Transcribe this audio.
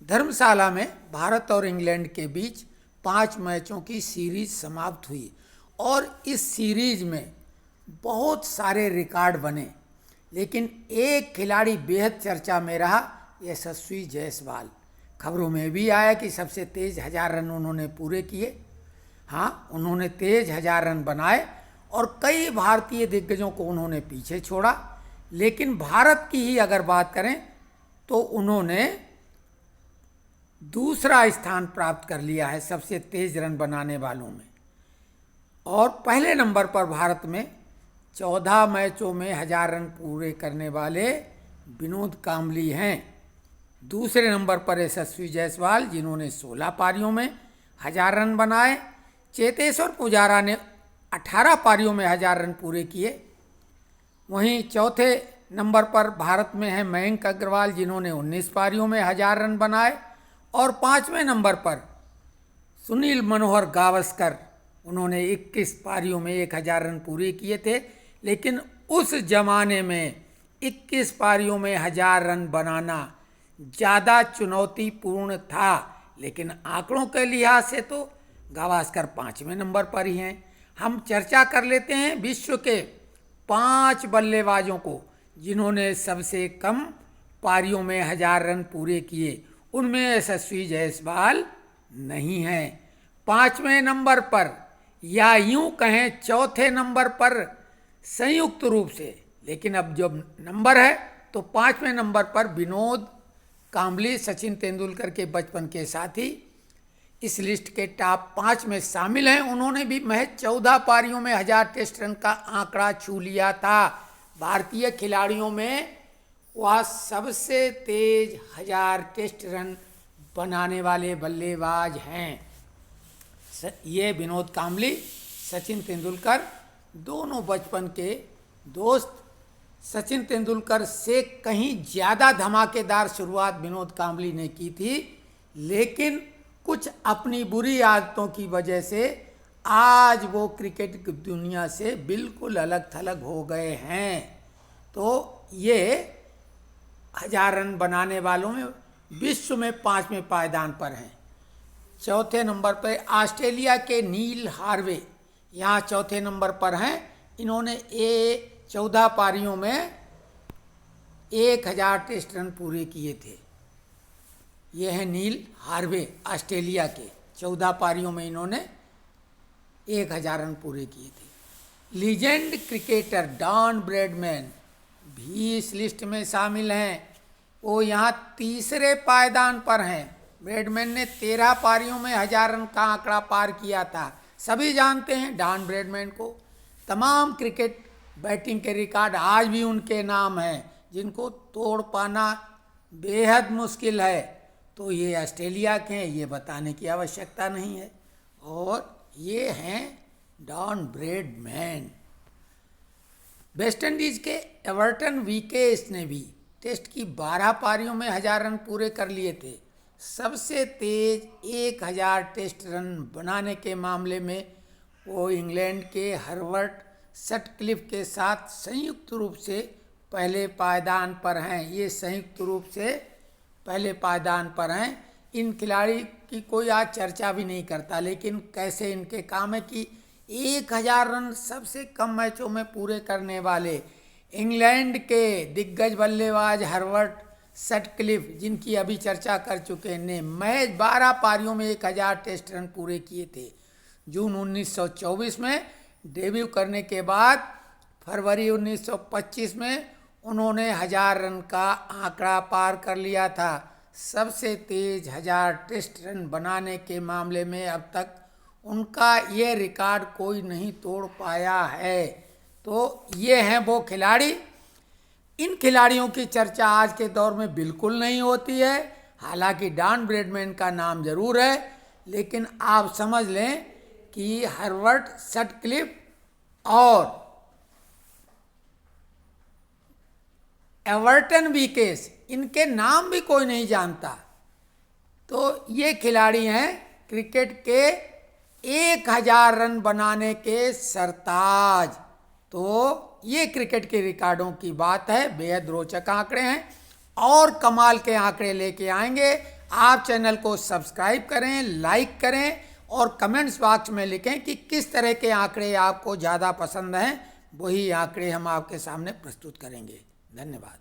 धर्मशाला में भारत और इंग्लैंड के बीच 5 मैचों की सीरीज समाप्त हुई और इस सीरीज में बहुत सारे रिकॉर्ड बने, लेकिन एक खिलाड़ी बेहद चर्चा में रहा, यशस्वी जायसवाल। खबरों में भी आया कि सबसे तेज 1000 रन उन्होंने पूरे किए। हाँ, उन्होंने तेज 1000 रन बनाए और कई भारतीय दिग्गजों को उन्होंने पीछे छोड़ा। लेकिन भारत की ही अगर बात करें तो उन्होंने दूसरा स्थान प्राप्त कर लिया है सबसे तेज रन बनाने वालों में। और पहले नंबर पर भारत में 14 मैचों में 1000 रन पूरे करने वाले विनोद कांबली हैं। दूसरे नंबर पर यशस्वी जायसवाल, जिन्होंने 16 पारियों में 1000 रन बनाए। चेतेश्वर पुजारा ने 18 पारियों में 1000 रन पूरे किए। वहीं चौथे नंबर पर भारत में है मयंक अग्रवाल, जिन्होंने 19 पारियों में 1000 रन बनाए। और 5वें नंबर पर सुनील मनोहर गावस्कर, उन्होंने 21 पारियों में 1000 रन पूरे किए थे। लेकिन उस जमाने में 21 पारियों में 1000 रन बनाना ज़्यादा चुनौतीपूर्ण था, लेकिन आंकड़ों के लिहाज से तो गावस्कर 5वें नंबर पर ही हैं। हम चर्चा कर लेते हैं विश्व के 5 बल्लेबाजों को जिन्होंने सबसे कम पारियों में 1000 रन पूरे किए। उनमें यशस्वी जायसवाल नहीं है। 5वें नंबर पर, या यूं कहें चौथे नंबर पर संयुक्त रूप से, लेकिन अब जो नंबर है तो 5वें नंबर पर विनोद कांबली, सचिन तेंदुलकर के बचपन के साथी, इस लिस्ट के टॉप 5 में शामिल हैं। उन्होंने भी महज 14 पारियों में 1000 टेस्ट रन का आंकड़ा छू लिया था। भारतीय खिलाड़ियों में वह सबसे तेज 1000 टेस्ट रन बनाने वाले बल्लेबाज हैं। ये विनोद कांबली, सचिन तेंदुलकर दोनों बचपन के दोस्त। सचिन तेंदुलकर से कहीं ज़्यादा धमाकेदार शुरुआत विनोद कांबली ने की थी, लेकिन कुछ अपनी बुरी आदतों की वजह से आज वो क्रिकेट की दुनिया से बिल्कुल अलग थलग हो गए हैं। तो ये 1000 रन बनाने वालों में विश्व में 5वें पायदान पर हैं। चौथे नंबर पर ऑस्ट्रेलिया के नील हार्वे, यहाँ चौथे नंबर पर हैं। इन्होंने 14 पारियों में 1000 टेस्ट रन पूरे किए थे। ये हैं नील हार्वे, ऑस्ट्रेलिया के। 14 पारियों में इन्होंने 1000 रन पूरे किए थे। लीजेंड क्रिकेटर डॉन ब्रैडमैन भी इस लिस्ट में शामिल हैं। वो यहाँ तीसरे पायदान पर हैं। ब्रैडमैन ने 13 पारियों में 1000 रन का आंकड़ा पार किया था। सभी जानते हैं डॉन ब्रैडमैन को। तमाम क्रिकेट बैटिंग के रिकॉर्ड आज भी उनके नाम हैं, जिनको तोड़ पाना बेहद मुश्किल है। तो ये ऑस्ट्रेलिया के हैं, ये बताने की आवश्यकता नहीं है। और ये हैं डॉन ब्रैडमैन। वेस्ट इंडीज के एवर्टन विकेस ने भी टेस्ट की 12 पारियों में 1000 रन पूरे कर लिए थे। सबसे तेज 1000 टेस्ट रन बनाने के मामले में वो इंग्लैंड के हर्बर्ट सटक्लिफ के साथ संयुक्त रूप से पहले पायदान पर हैं। ये संयुक्त रूप से पहले पायदान पर हैं। इन खिलाड़ी की कोई आज चर्चा भी नहीं करता, लेकिन कैसे इनके काम है कि 1000 रन सबसे कम मैचों में पूरे करने वाले इंग्लैंड के दिग्गज बल्लेबाज हर्बर्ट सटक्लिफ, जिनकी अभी चर्चा कर चुके हैं, ने महज 12 पारियों में 1000 टेस्ट रन पूरे किए थे। जून 1924 में डेब्यू करने के बाद फरवरी 1925 में उन्होंने 1000 रन का आंकड़ा पार कर लिया था। सबसे तेज 1000 टेस्ट रन बनाने के मामले में अब तक उनका ये रिकॉर्ड कोई नहीं तोड़ पाया है। तो ये हैं वो खिलाड़ी। इन खिलाड़ियों की चर्चा आज के दौर में बिल्कुल नहीं होती है। हालांकि डॉन ब्रैडमैन का नाम जरूर है, लेकिन आप समझ लें कि हर्बर्ट सटक्लिफ और एवर्टन विकेस, इनके नाम भी कोई नहीं जानता। तो ये खिलाड़ी हैं क्रिकेट के 1000 रन बनाने के सरताज। तो ये क्रिकेट के रिकॉर्डों की बात है। बेहद रोचक आंकड़े हैं और कमाल के आंकड़े लेके आएंगे आप चैनल को सब्सक्राइब करें, लाइक करें और कमेंट्स बॉक्स में लिखें कि किस तरह के आंकड़े आपको ज़्यादा पसंद हैं। वही आंकड़े हम आपके सामने प्रस्तुत करेंगे। धन्यवाद।